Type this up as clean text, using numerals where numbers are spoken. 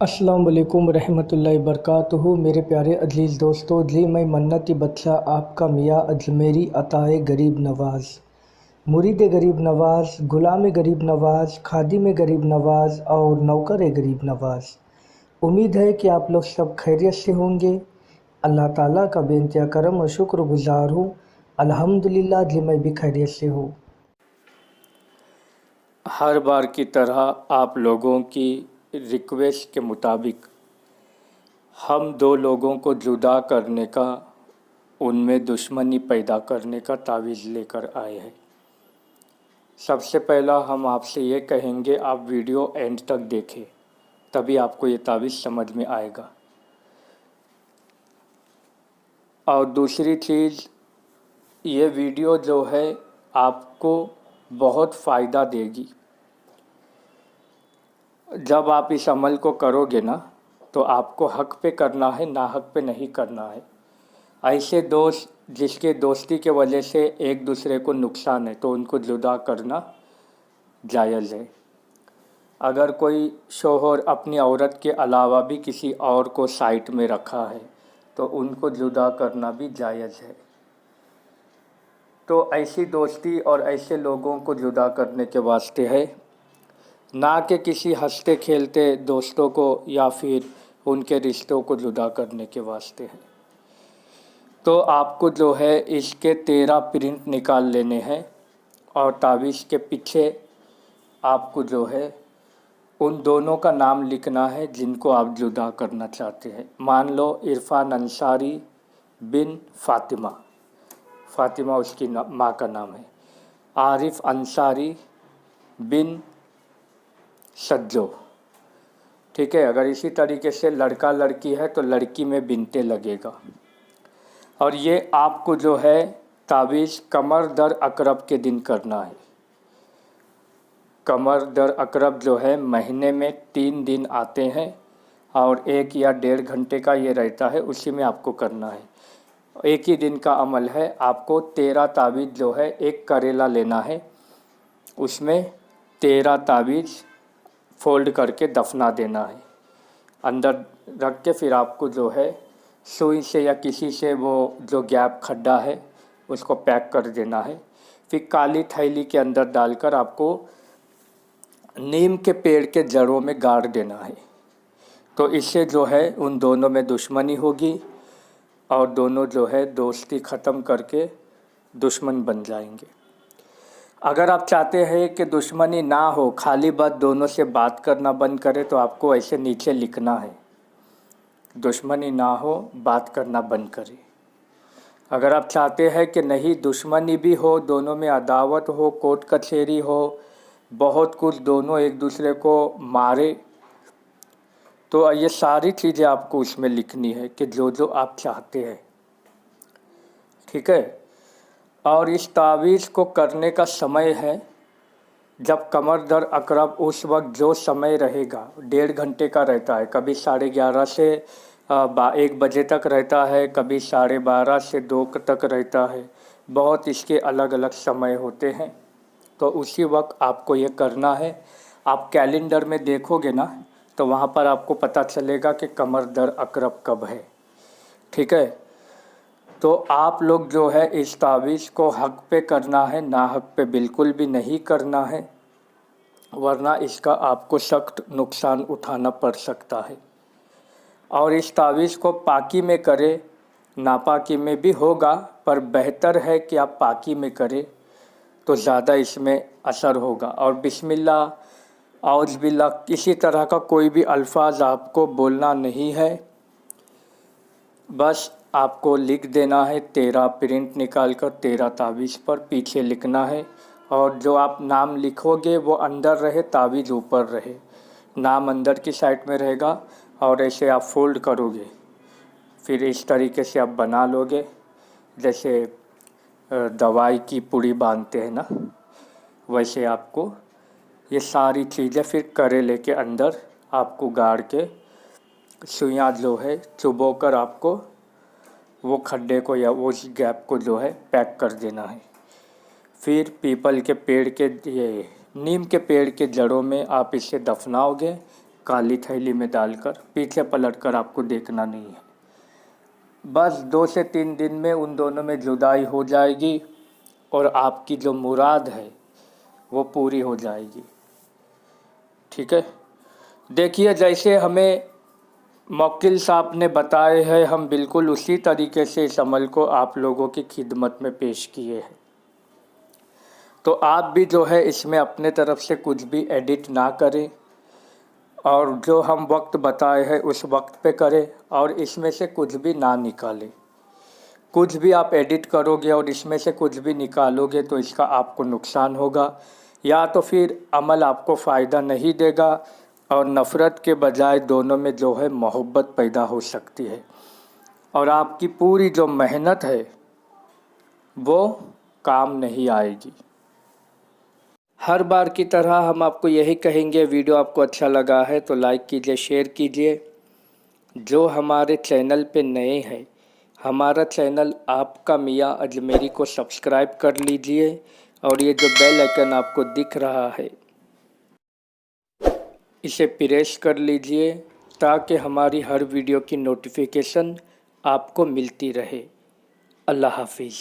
अस्सलाम वालेकुम रहमतुल्लाहि बरकातुहू। मेरे प्यारे अजीज़ दोस्तों, जी मैं मन्नती बदशाह आपका मियाँ अजमेरी अताए गरीब नवाज़, मुरीद गरीब नवाज़, ग़ुलाम गरीब नवाज़, खादिम गरीब नवाज़ और नौकर गरीब नवाज़। उम्मीद है कि आप लोग सब खैरियत से होंगे। अल्लाह ताला का बेइंतहा करम और शुक्रगुज़ार हूँ। अल्हम्दुलिल्लाह जी मैं भी खैरियत से हूँ। हर बार की तरह आप लोगों की रिक्वेस्ट के मुताबिक हम दो लोगों को जुदा करने का, उनमें दुश्मनी पैदा करने का तावीज़ लेकर आए हैं। सबसे पहला हम आपसे ये कहेंगे, आप वीडियो एंड तक देखें, तभी आपको ये तावीज़ समझ में आएगा। और दूसरी चीज़, ये वीडियो जो है आपको बहुत फ़ायदा देगी। जब आप इस अमल को करोगे ना, तो आपको हक़ पे करना है, ना हक़ पे नहीं करना है। ऐसे दोस्त जिसके दोस्ती के वजह से एक दूसरे को नुकसान है, तो उनको जुदा करना जायज़ है। अगर कोई शौहर अपनी औरत के अलावा भी किसी और को साइट में रखा है, तो उनको जुदा करना भी जायज़ है। तो ऐसी दोस्ती और ऐसे लोगों को जुदा करने के वास्ते है, ना कि किसी हंसते खेलते दोस्तों को या फिर उनके रिश्तों को जुदा करने के वास्ते है। तो आपको जो है इसके 13 प्रिंट निकाल लेने हैं और तावीज़ के पीछे आपको जो है उन दोनों का नाम लिखना है जिनको आप जुदा करना चाहते हैं। मान लो इरफान अंसारी बिन फ़ातिमा, फ़ातिमा उसकी माँ का नाम है। आरिफ अंसारी बिन सज्जो, ठीक है। अगर इसी तरीके से लड़का लड़की है तो लड़की में बिनते लगेगा। और ये आपको जो है तावीज़ कमर दर अकरब के दिन करना है। कमर दर अकरब जो है महीने में 3 दिन आते हैं और 1 या 1.5 घंटे का ये रहता है, उसी में आपको करना है। एक ही दिन का अमल है। आपको 13 तावीज़ जो है, एक करेला लेना है, उसमें 13 तावीज़ फोल्ड करके दफना देना है, अंदर रख के फिर आपको जो है सुई से या किसी से वो जो गैप खड्डा है उसको पैक कर देना है। फिर काली थैली के अंदर डालकर आपको नीम के पेड़ के जड़ों में गाड़ देना है। तो इससे जो है उन दोनों में दुश्मनी होगी और दोनों जो है दोस्ती ख़त्म करके दुश्मन बन जाएंगे। अगर आप चाहते हैं कि दुश्मनी ना हो, खाली बात दोनों से बात करना बंद करें, तो आपको ऐसे नीचे लिखना है, दुश्मनी ना हो, बात करना बंद करें। अगर आप चाहते हैं कि नहीं दुश्मनी भी हो, दोनों में अदावत हो, कोर्ट कचहरी हो, बहुत कुछ, दोनों एक दूसरे को मारे, तो ये सारी चीज़ें आपको उसमें लिखनी है कि जो जो आप चाहते हैं, ठीक है। और इस तावीज़ को करने का समय है जब कमर दर अकरब, उस वक्त जो समय रहेगा 1.5 घंटे का रहता है, कभी 11:30 से 1 बजे तक रहता है, कभी 12:30 से 2 तक रहता है। बहुत इसके अलग अलग समय होते हैं, तो उसी वक्त आपको ये करना है। आप कैलेंडर में देखोगे ना, तो वहाँ पर आपको पता चलेगा कि कमर दर अकरब कब है, ठीक है। तो आप लोग जो है इस तावीज़ को हक़ पे करना है, ना हक़ पे बिल्कुल भी नहीं करना है, वरना इसका आपको सख्त नुकसान उठाना पड़ सकता है। और इस तावीज़ को पाकी में करें, नापाकी में भी होगा, पर बेहतर है कि आप पाकी में करें तो ज़्यादा इसमें असर होगा। और बिस्मिल्लाह औज़ बिल्लाह किसी तरह का कोई भी अल्फाज आपको बोलना नहीं है, बस आपको लिख देना है 13 प्रिंट निकाल कर 13 तावीज़ पर पीछे लिखना है। और जो आप नाम लिखोगे वो अंदर रहे, तावीज़ ऊपर रहे, नाम अंदर की साइड में रहेगा। और ऐसे आप फोल्ड करोगे, फिर इस तरीके से आप बना लोगे, जैसे दवाई की पुड़ी बांधते हैं ना, वैसे आपको ये सारी चीज़ें फिर करेले के अंदर आपको गाड़ के सुइयाँ जो है चुबो कर आपको वो खड्डे को या उस गैप को जो है पैक कर देना है। फिर पीपल के पेड़ के, ये नीम के पेड़ के जड़ों में आप इसे दफनाओगे, काली थैली में डालकर, पीछे पलटकर आपको देखना नहीं है। बस 2 से 3 दिन में उन दोनों में जुदाई हो जाएगी और आपकी जो मुराद है वो पूरी हो जाएगी। ठीक है, देखिए जैसे हमें मौकिल साहब ने बताए हैं, हम बिल्कुल उसी तरीके से इस अमल को आप लोगों की खिदमत में पेश किए हैं। तो आप भी जो है इसमें अपने तरफ से कुछ भी एडिट ना करें और जो हम वक्त बताए हैं उस वक्त पे करें और इसमें से कुछ भी ना निकालें। कुछ भी आप एडिट करोगे और इसमें से कुछ भी निकालोगे तो इसका आपको नुकसान होगा, या तो फिर अमल आपको फ़ायदा नहीं देगा और नफ़रत के बजाय दोनों में जो है मोहब्बत पैदा हो सकती है और आपकी पूरी जो मेहनत है वो काम नहीं आएगी। हर बार की तरह हम आपको यही कहेंगे, वीडियो आपको अच्छा लगा है तो लाइक कीजिए, शेयर कीजिए। जो हमारे चैनल पे नए हैं, हमारा चैनल आपका मियाँ अजमेरी को सब्सक्राइब कर लीजिए और ये जो बेल आइकन आपको दिख रहा है इसे प्रेस कर लीजिए ताकि हमारी हर वीडियो की नोटिफिकेशन आपको मिलती रहे। अल्लाह हाफिज़।